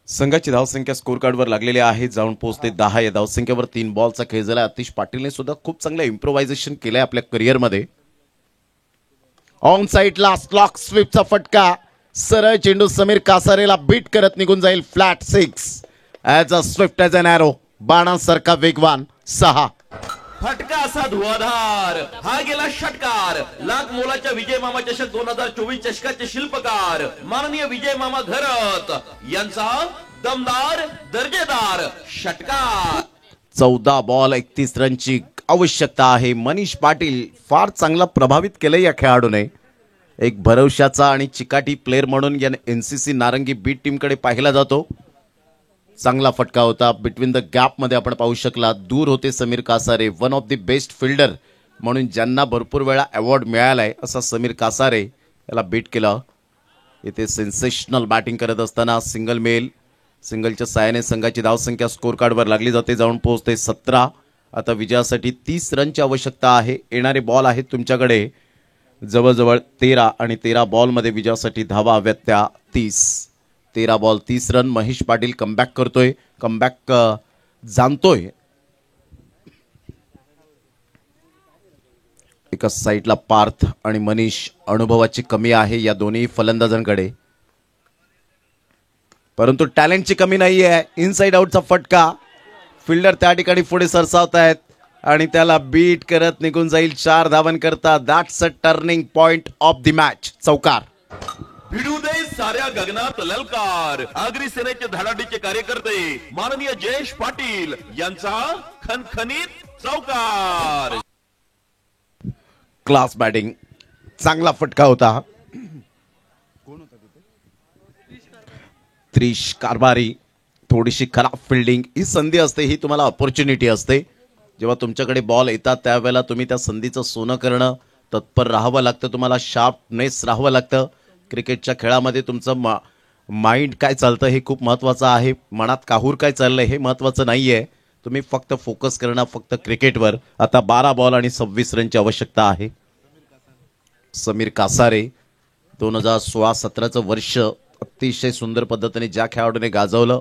संघाची धावसंख्या स्कोर कार्डवर लागलेली आहे, जाऊन पोहोचते 10. या धावसंख्येवर 3 बॉलचा खेळ झाला. आतिश पाटीलने सुद्धा खूप चांगलं इम्प्रोव्हायझेशन केलंय आपल्या करिअरमध्ये. ऑन साइडला स्लॉक स्वीपचा फटका, सरळ चेंडू समीर कासारेला बीट करत निघून जाईल. Flat 6 as a swift as an arrow. बाणासारखा वेगवान 6. फटका असा धुवाधार, हा गेला षटकार. लाख मोलाच्या विजय मामा चषक 2024 चषकाचे शिल्पकार माननीय विजय मामा घरत यांचा दमदार दर्जेदार षटकार. 14 बॉल 31 रनची आवश्यकता आहे. मनीष पाटील फार चांगला प्रभावित केलंय या खेळाडूने. एक भरवशाचा आणि चिकाटी प्लेअर म्हणून या NCC नारंगी बीट टीमकडे पाहिला जातो. चांगला फटका होता. बिटवीन द गॅप मध्ये आपण पाहू शकला. दूर होते Sameer Kasare. One of the best fielder म्हणून ज्यांना भरपूर वेळा अवॉर्ड मिळालाय असा समीर कासारे याला बीट केलं. इथे सेन्सेशनल बॅटिंग करत असताना सिंगल मेल. सिंगलच्या साहाय्याने संघाची धावसंख्या स्कोर कार्डवर लागली जाते, जाऊन पोहोचते 17. आता विजयासाठी 30 रनची आवश्यकता आहे. येणारे बॉल आहेत तुमच्याकडे जवळजवळ 13 आणि 13 बॉलमध्ये विजयासाठी धावा हव्यात त्या 30. 13 ball 30 run. Mahesh Patil comeback करतोय, कमबॅक जाणतोय. एका साईडला पार्थ आणि मनीष. अनुभवाची कमी आहे या दोन्ही फलंदाजांकडे, परंतु टॅलेंटची कमी नाही आहे. इनसाइड आउटचा फटका. फिल्डर त्या ठिकाणी पुढे सरसावत आहेत आणि त्याला बीट करत निघून जाईल 4 धावांकरता. That's a turning point of the match. चौकार. भिडू दे साऱ्या गगनात ललकार. आगरी सेनेचे धडाडीचे कार्यकर्ते माननीय जयेश पाटील यांचा खणखणीत चौकार. Class batting. चांगला फटका होता. त्रिश कारभारी. थोडीशी खराब फिल्डिंग. ही संधी असते, ही तुम्हाला अपॉर्च्युनिटी असते. जेव्हा तुमच्याकडे बॉल येतात त्यावेळेला तुम्ही त्या संधीचं सोनं करणं तत्पर राहावं लागतं. तुम्हाला शार्पनेस राहावं लागतं. क्रिकेटच्या खेळामध्ये तुमचं माइंड काय चालतं हे खूप महत्त्वाचं आहे. मनात काहूर काय चाललंय हे महत्त्वाचं नाहीये. तुम्ही फक्त फोकस करणं फक्त क्रिकेटवर. आता 12 बॉल आणि 26 रनची आवश्यकता आहे. समीर कासारे 2016-17चं वर्ष अतिशय सुंदर पद्धतीने ज्या खेळाडूने गाजवलं,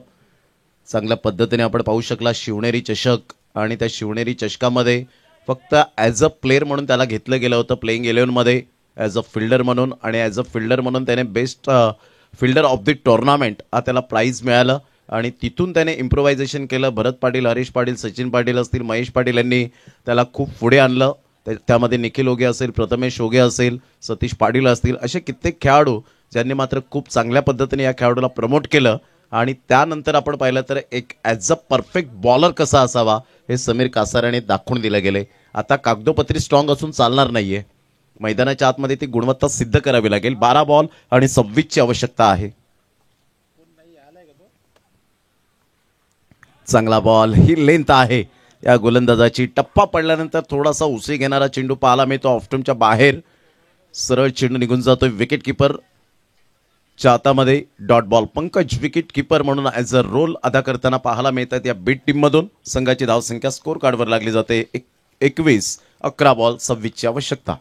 चांगल्या पद्धतीने आपण पाहू शकला. शिवनेरी चषक आणि त्या शिवनेरी चषकामध्ये फक्त ॲज अ प्लेअर म्हणून त्याला घेतलं गेलं होतं प्लेइंग 11मध्ये ॲज अ फिल्डर म्हणून. आणि ॲज अ फिल्डर म्हणून त्याने best fielder of the tournament हा त्याला प्राईज मिळालं आणि तिथून त्याने इम्प्रोव्हायझेशन केलं. भरत पाटील, हरीश पाटील, सचिन पाटील असतील, महेश पाटील यांनी त्याला खूप पुढे आणलं. त्यामध्ये निखिल ओगे असेल, प्रथमेश ओगे असेल, सतीश पाटील असतील, असे कित्येक खेळाडू ज्यांनी मात्र खूप चांगल्या पद्धतीने या खेळाडूला प्रमोट केलं. आणि त्यानंतर आपण पाहिलं तर एक ॲज अ परफेक्ट बॉलर कसा असावा हे समीर कासारेने दाखवून दिलं गेले. आता कागदोपत्री स्ट्रॉंग असून चालणार नाहीये. मैदानाच्या आतमध्ये ती गुणवत्ता सिद्ध करावी लागेल. 12 बॉल आणि 26ची आवश्यकता आहे. चांगला बॉल. ही लेंथ आहे या गोलंदाजाची. टप्पा पडल्यानंतर थोडासा उसळी घेणारा चेंडू पाहायला मिळतो ऑफस्टंपच्या बाहेर. सरळ चेंडू निघून जातोय विकेट किपर च्या हातामध्ये. Dot ball. Pankaj wicket keeper म्हणून ॲज अ रोल अदा करताना पाहायला मिळतात या बीट टीम मधून. संघाची धावसंख्या स्कोर कार्डवर लागली जाते 21. 11 बॉल 26 ची आवश्यकता.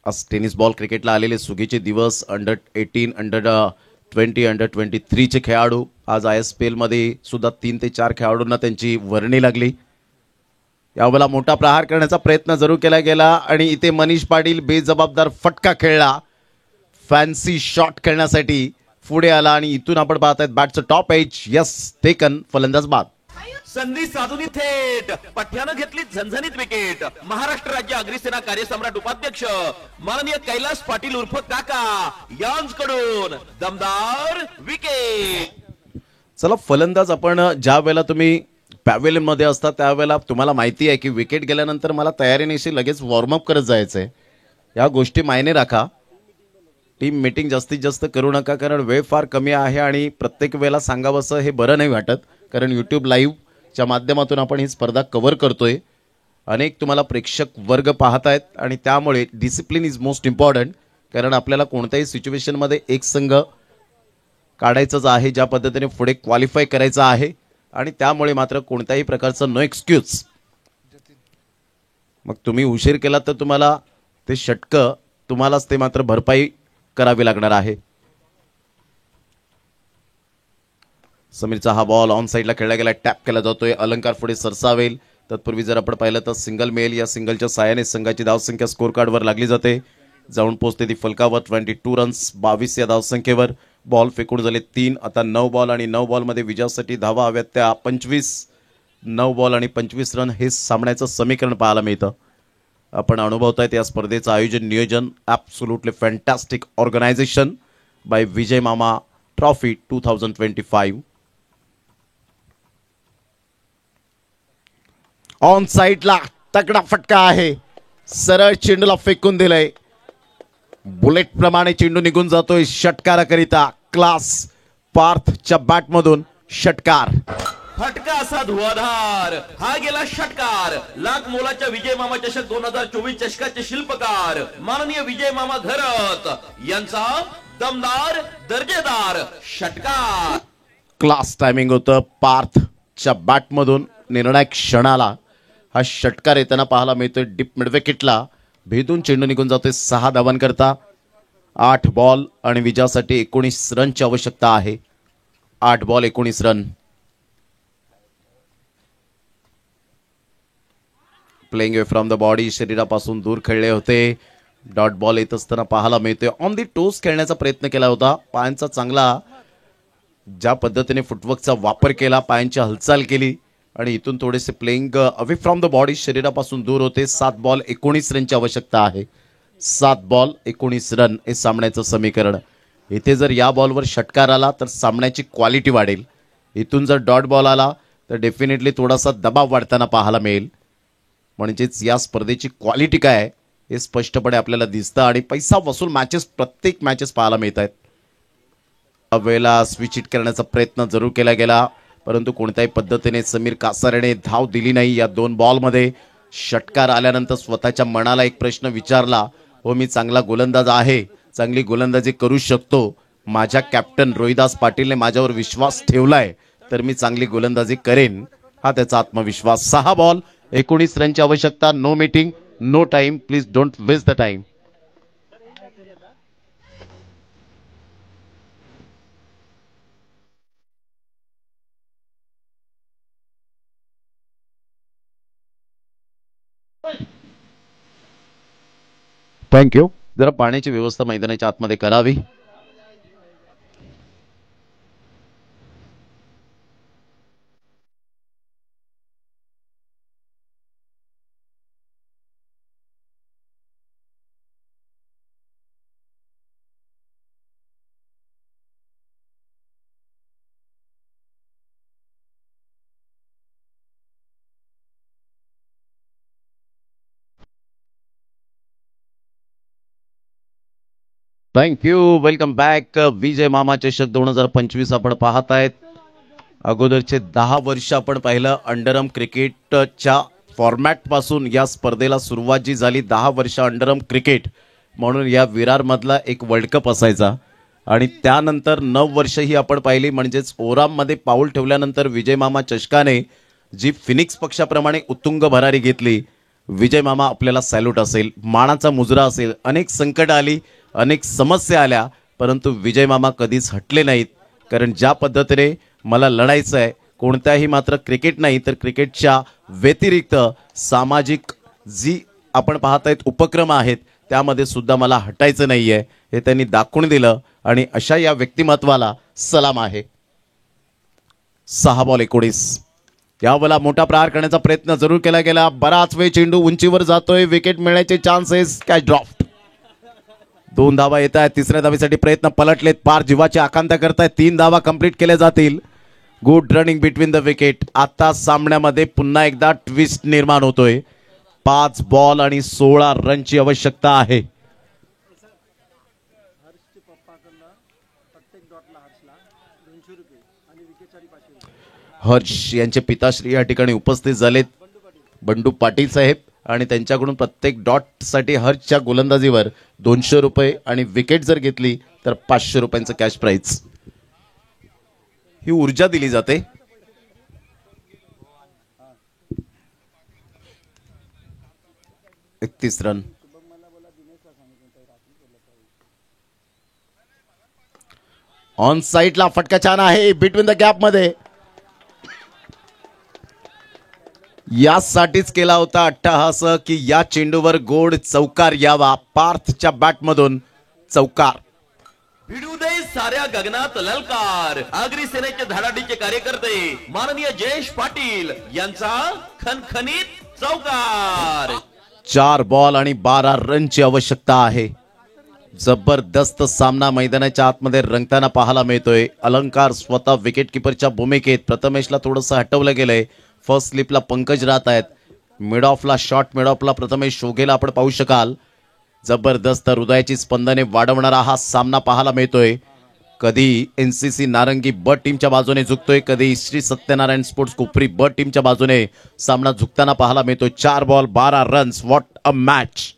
आज टेनिस बॉल क्रिकेटला आलेले सुगीचे दिवस. अंडर-18, अंडर-20, अंडर-23 चे खेळाडू. आज ISPL मध्ये सुद्धा 3 ते 4 खेळाडूंना त्यांची वर्णी लागली. यावेळेला मोठा प्रहार करण्याचा प्रयत्न जरूर केला गेला आणि इथे मनीष पाटील बेजबाबदार फटका खेळला. फॅन्सी शॉट खेळण्यासाठी पुढे आला आणि इथून आपण पाहतायत बॅटचं टॉप एज. Yes taken. फलंदाज बाद. संधी साधून थेट पठ्यानं घेतली झणझणीत विकेट. महाराष्ट्र राज्य अग्रिसेना कार्यसम्राट उपाध्यक्ष माननीय कैलास पाटील उर्फ काका यांच्याकडून दमदार विकेट. चला फलंदाज आपण ज्या वेळेला तुम्ही पॅव्हेलियन मध्ये असता त्यावेळेला तुम्हाला माहिती आहे की विकेट गेल्यानंतर मला तयारीनिशी लगेच वॉर्मअप करत जायचंय. या गोष्टी मायने राखा. टीम मीटिंग जास्तीत जास्त करू नका कारण वेळ फार कमी आहे आणि प्रत्येक वेळेला सांगावंसं हे बरं नाही वाटत कारण YouTube लाईव्हच्या माध्यमातून आपण ही स्पर्धा कव्हर करतोय. अनेक तुम्हाला प्रेक्षक वर्ग पाहतायत आणि त्यामुळे डिसिप्लिन इज मोस्ट इम्पॉर्टंट कारण आपल्याला कोणत्याही सिच्युएशनमध्ये एक संघ काढायचाच आहे, ज्या पद्धतीने पुढे क्वालिफाय करायचं आहे आणि त्यामुळे मात्र कोणत्याही प्रकारचं नो एक्सक्यूज. मग तुम्ही उशीर केला तर तुम्हाला ते षटकं तुम्हालाच ते मात्र भरपाई करावी लागणार आहे. समीरचा हा बॉल ऑन साईडला खेळला गेला. टॅप केला जातोय. अलंकार पुढे सरसावेल. तत्पूर्वी जर आपण पाहिलं तर सिंगल मिळेल. या सिंगलच्या साहाय्याने संघाची धावसंख्या स्कोर कार्डवर लागली जाते. जाऊन पोहोचते ती फलकावर. 22 रन्स 22 या धावसंख्येवर. बॉल फेकून झाले 3. आता 9 बॉल आणि 9 बॉलमध्ये विजयासाठी धावा हव्यात त्या 25. 9 बॉल आणि 25 रन हे सामन्याचं समीकरण पाहायला मिळतं. आपण अनुभवतायत या स्पर्धेचं आयोजन नियोजन ॲब्सोल्युटली फॅन्टॅस्टिक ऑर्गनायझेशन बाय विजय मामा ट्रॉफी 2025. ऑन साईडला तगडा फटका आहे. सरळ चेंडूला फेकून दिलंय. बुलेट प्रमाणे चेंडू निघून जातोय षटकाराकरिता. क्लास पार्थच्या बॅटमधून षटकार. फटका असा धुवाधार. हा गेला षटकार. लाख मोलाच्या विजय मामा चषक 2024 चषकाचे शिल्पकार माननीय विजय मामा घरत यांचा दमदार दर्जेदार षटकार. क्लास टायमिंग होतं पार्थच्या बॅटमधून. निर्णायक क्षणाला हा षटकार येताना पाहायला मिळतोय डीप मिड विकेटला. भेदून चेंडू निघून जातोय 6 धावांकरता. 8 बॉल आणि विजयासाठी 19 रनची आवश्यकता आहे. 8 ball 19 run. Playing away from the body. शरीरापासून दूर खेळले होते. डॉट बॉल येत असताना पाहायला मिळतोय. ऑन दी टोस खेळण्याचा प्रयत्न केला होता. पायांचा चांगला ज्या पद्धतीने फुटवर्कचा वापर केला, पायांची हालचाल केली आणि इथून थोडेसे playing away from the body शरीरापासून दूर होते. 7 बॉल 19 रनची आवश्यकता आहे. 7 बॉल 19 रन हे सामन्याचं समीकरण. इथे जर या बॉलवर षटकार आला तर सामन्याची क्वालिटी वाढेल. इथून जर डॉट बॉल आला तर डेफिनेटली थोडासा दबाव वाढताना पाहायला मिळेल. म्हणजेच या स्पर्धेची क्वालिटी काय आहे हे स्पष्टपणे आपल्याला दिसतं आणि पैसा वसूल मॅचेस प्रत्येक मॅचेस पाहायला मिळत आहेत. वेळेला स्विच हिट करण्याचा प्रयत्न जरूर केला गेला परंतु कोणत्याही पद्धतीने समीर कासारेने धाव दिली नाही. या 2 बॉलमध्ये षटकार आल्यानंतर स्वतःच्या मनाला एक प्रश्न विचारला, हो मी चांगला गोलंदाज आहे, चांगली गोलंदाजी करू शकतो, माझ्या कॅप्टन रोहिदास पाटीलने माझ्यावर विश्वास ठेवलाय तर मी चांगली गोलंदाजी करेन. हा त्याचा आत्मविश्वास. 6 बॉल 19 रनची आवश्यकता. No meeting no time. Please don't waste the time. Thank you. जरा पाण्याची व्यवस्था मैदानाच्या आतमध्ये करावी. थँक्यू. Welcome back. विजय मामा चषक 2025 आपण पाहत आहेत. अगोदरचे 10 वर्ष आपण पाहिलं अंडरआर्म क्रिकेटच्या फॉर्मॅट पासून या स्पर्धेला सुरुवात जी झाली 10 वर्ष अंडरआर्म क्रिकेट म्हणून या विरारमधला एक वर्ल्ड कप असायचा आणि त्यानंतर 9 वर्ष ही आपण पाहिली म्हणजेच ओराममध्ये पाऊल ठेवल्यानंतर विजय मामा चषकाने जी फिनिक्स पक्षाप्रमाणे उत्तुंग भरारी घेतली. विजय मामा आपल्याला सॅल्यूट असेल, मानाचा मुजरा असेल. अनेक संकट आली, अनेक समस्या आल्या, परंतु विजय मामा कधीच हटले नाहीत. कारण ज्या पद्धतीने मला लढायचं आहे कोणत्याही मात्र क्रिकेट नाही तर क्रिकेटच्या व्यतिरिक्त सामाजिक जी आपण पाहत आहेत उपक्रम आहेत त्यामध्ये सुद्धा मला हटायचं नाहीये हे त्यांनी दाखवून दिलं आणि अशा या व्यक्तिमत्वाला सलाम आहे. 6 बॉल 19. यावेळेला मोठा प्रहार करण्याचा प्रयत्न जरूर केला गेला. बराच वेळ चेंडू उंचीवर जातोय. विकेट मिळण्याचे चान्सेस. Catch drop. 2 धावा येत आहेत. तिसऱ्या धावेसाठी प्रयत्न पलटलेत. पार जीवाची आकांक्षा करतायत. 3 धावा कंप्लीट केल्या जातील. Good running between the wicket. आता सामन्यामध्ये पुन्हा एकदा ट्विस्ट निर्माण होतोय. 5 बॉल आणि 16 रनची आवश्यकता आहे. हर्ष यांचे पिताश्री या ठिकाणी उपस्थित झालेत, बंडू पाटील साहेब, आणि त्यांच्याकडून प्रत्येक डॉट साठी हर्षच्या गोलंदाजीवर 200 रुपये आणि विकेट जर घेतली तर 500 रुपयांचं कॅश प्राइज. ही ऊर्जा दिली जाते. एकतीस रन. ऑन साइडला फटका छान आहे बिटवीन द गॅप मध्ये. यासाठीच केला होता अट्टहास की या चेंडूवर गोड चौकार यावा. पार्थच्या बॅटमधून चौकार. भिडू दे साऱ्या गगनात ललकार. आगरी सेनेचे धडाडीचे कार्यकर्ते माननीय जयेश पाटील यांचा खणखणीत चौकार. 4 बॉल आणि 12 रनची आवश्यकता आहे. जबरदस्त सामना मैदानाच्या आतमध्ये रंगताना पाहायला मिळतोय. अलंकार स्वतः विकेट किपरच्या भूमिकेत. प्रथमेशला थोडंसं हटवलं गेलंय. फर्स्ट स्लिपला पंकज राहत आहेत. मिड ऑफला शॉर्ट मिड ऑफला प्रथमेश शोघेला आपण पाहू शकाल. जबरदस्त हृदयाची स्पंदने वाढवणारा हा सामना पाहायला मिळतोय. कधी एनसीसी नारंगी ब टीमच्या बाजूने झुकतोय, कधी श्री सत्यनारायण स्पोर्ट्स कोपरी ब टीमच्या बाजूने सामना झुकताना पाहायला मिळतोय. 4 ball 12 runs. What a match.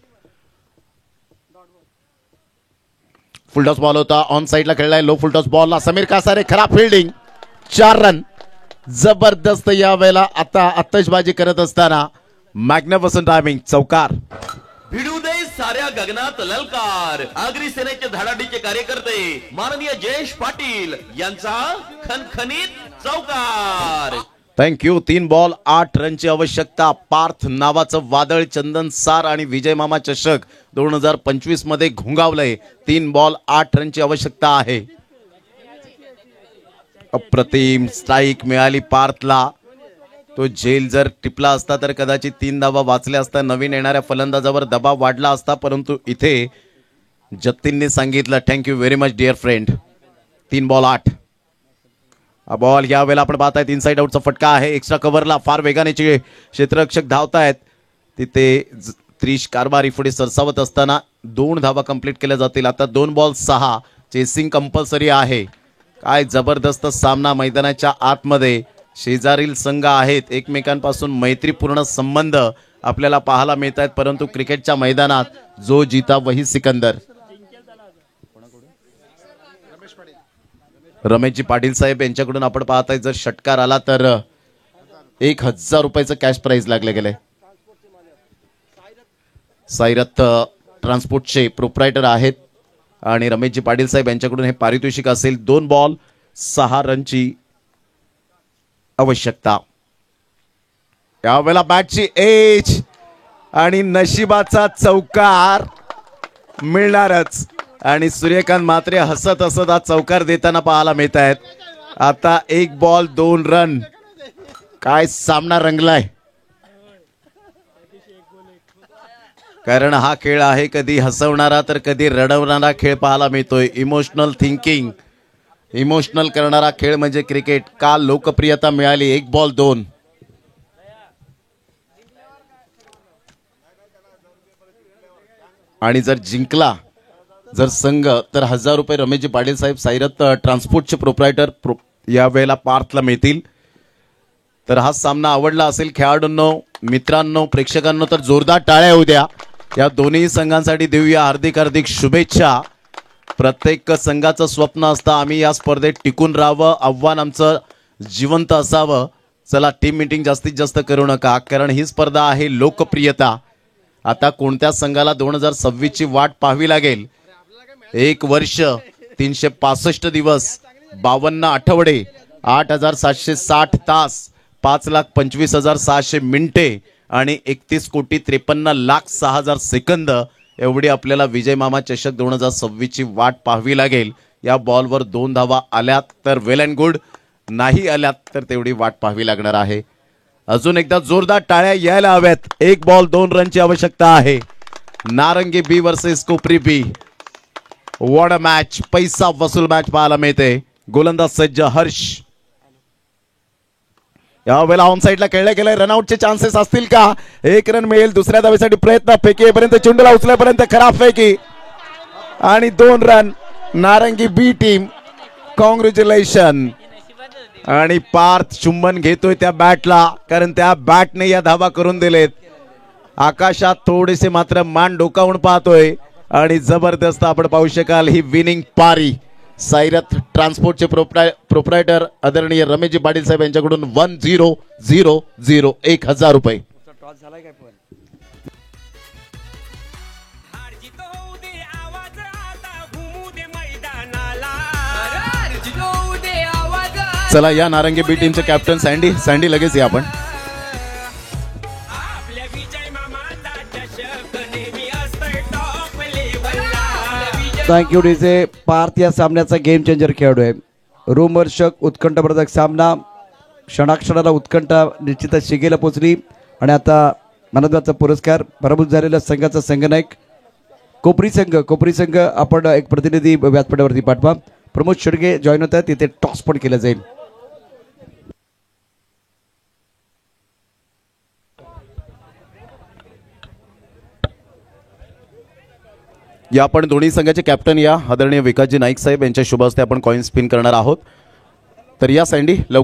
Full toss ball होता. ऑन साइडला खेळलाय. Low full toss बॉलला Sameer Kasare. खराब फिल्डिंग. 4 रन. जबरदस्त या वेळेला आता आतषबाजी करत असताना मॅग्निफिसंट टायमिंग. चौकार. भिडू दे साऱ्या गगनात ललकार. आगरी सेनेचे धडाडीचे कार्यकर्ते माननीय जयेश पाटील यांचा खणखणीत चौकार. थँक्यू. 3 बॉल 8 रनची आवश्यकता. पार्थ नावाचं वादळ चंदन सार आणि विजय मामा चषक 2025 मध्ये घोंगावलंय. 3 बॉल 8 रनची आवश्यकता आहे. अप्रतिम स्ट्राईक मिळाली पार्थला. तो झेल जर टिपला असता तर कदाचित 3 धावा वाचल्या असता. नवीन येणाऱ्या फलंदाजावर दबाव वाढला असता, परंतु इथे जतीनने सांगितलं thank you very much dear friend. 3 ball 8. हा बॉल या वेळेला आपण पाहतायत इनसाइड आउटचा फटका आहे. एक्स्ट्रा कव्हरला फार वेगाने क्षेत्ररक्षक धावतायत. तिथे त्रिश कारभारी पुढे सरसावत असताना 2 धावा कंप्लीट केल्या जातील. आता 2 बॉल 6. चेसिंग कंपल्सरी आहे. काय जबरदस्त सामना मैदानाच्या आतमध्ये. शेजारील संघ आहेत, एकमेकांपासून मैत्रीपूर्ण संबंध आपल्याला पाहायला मिळत आहेत, परंतु क्रिकेटच्या मैदानात जो जीता वही सिकंदर. रमेशजी पाटील साहेब यांच्याकडून आपण पाहताय जर षटकार आला तर 1000 रुपयाचं कॅश प्राइज लागले गेले. साईरथ ट्रान्सपोर्टचे प्रोप्रायटर आहेत आणि रमेशजी पाटील साहेब यांच्याकडून हे पारितोषिक असेल. 2 बॉल 6 रनची आवश्यकता. यावेळेला बॅटची एज आणि नशिबाचा चौकार मिळणारच आणि सूर्यकांत म्हात्रे हसत हसत हा चौकार देताना पाहायला मिळत आहेत. आता 1 बॉल 2 रन. काय सामना रंगलाय. कारण हा खेळ आहे कधी हसवणारा तर कधी रडवणारा खेळ पाहायला मिळतोय. इमोशनल थिंकिंग, इमोशनल करणारा खेळ म्हणजे क्रिकेट. काल लोकप्रियता मिळाली. 1 बॉल 2. आणि जर जिंकला जर संघ तर 1000 रुपये रमेशजी पाटील साहेब साईरथ ट्रान्सपोर्टचे प्रोप्रायटर या वेळेला पार्थला मिळतील. तर हा सामना आवडला असेल खेळाडूंनो, मित्रांनो, प्रेक्षकांनो तर जोरदार टाळ्या होऊ द्या. या दोन्ही संघांसाठी देऊया हार्दिक हार्दिक शुभेच्छा. प्रत्येक संघाचं स्वप्न असतं आम्ही या स्पर्धेत टिकून राहावं, आव्हान आमचं जिवंत असावं. चला टीम मीटिंग जास्तीत जास्त करू नका, कारण ही स्पर्धा आहे लोकप्रियता. आता कोणत्या संघाला 2026 ची वाट पाहावी लागेल. 1 वर्ष 365 दिवस 52 आठवडे 8760 तास 5,25,600 मिनिटे आणि 31,53,06,000 सेकंद एवढी आपल्याला विजय मामा चषक 2026 ची वाट पाहावी लागेल. या बॉलवर 2 धावा आल्यात तर वेल अँड गुड, नाही आल्यात तर तेवढी वाट पाहावी लागणार आहे. अजून एकदा जोरदार टाळ्या यायला हव्यात. 1 बॉल 2 रनची आवश्यकता आहे. Narangi B versus Kopri B. What a match, पैसा वसूल मॅच पाहायला मिळते. गोलंदाज सज्ज हर्ष यावेळेला ऑन साईडला खेळले गेले. रनआउटचे चान्सेस असतील का? 1 रन मिळेल. दुसऱ्या धावेसाठी प्रयत्न, फेकीपर्यंत चुंडला उचलेपर्यंत खराब फेकी आणि 2 रन. नारंगी बी टीम कॉंग्रॅच्युलेशन. आणि पार्थ चुंबन घेतोय त्या बॅटला, कारण त्या बॅटने या धावा करून दिलेत. आकाशात थोडेसे मात्र मान डोकावून पाहतोय आणि जबरदस्त आपण पाहू शकाल ही विनिंग पारी. सायरथ ट्रान्सपोर्टचे प्रोप्रायटर आदरणीय रमेशजी पाटील साहेब यांच्याकडून 1000 1000 रुपये. चला या नारंगी बी टीमचे कॅप्टन सँडी लगेच या आपण. Thank you DJ. पार्थ या सामन्याचा गेम चेंजर खेळाडू आहे. रोमहर्षक उत्कंठवर्धक सामना, क्षणाक्षणाला उत्कंठा निश्चितच शिगेला पोचली आणि आता मनोध्वाचा पुरस्कार. पराभूत झालेल्या संघाचा संघनायक कोपरी संघ आपण एक प्रतिनिधी व्यासपीठावरती पाठवा. प्रमोद शेडगे जॉईन होतात. तिथे टॉस पण केलं जाईल. या आपण दोन्ही संघाचे कॅप्टन या आदरणीय विकासजी नाईक साहेब यांच्या शुभ हस्ते आपण कॉइन स्पिन करणार आहोत. तर या सँडी लवकर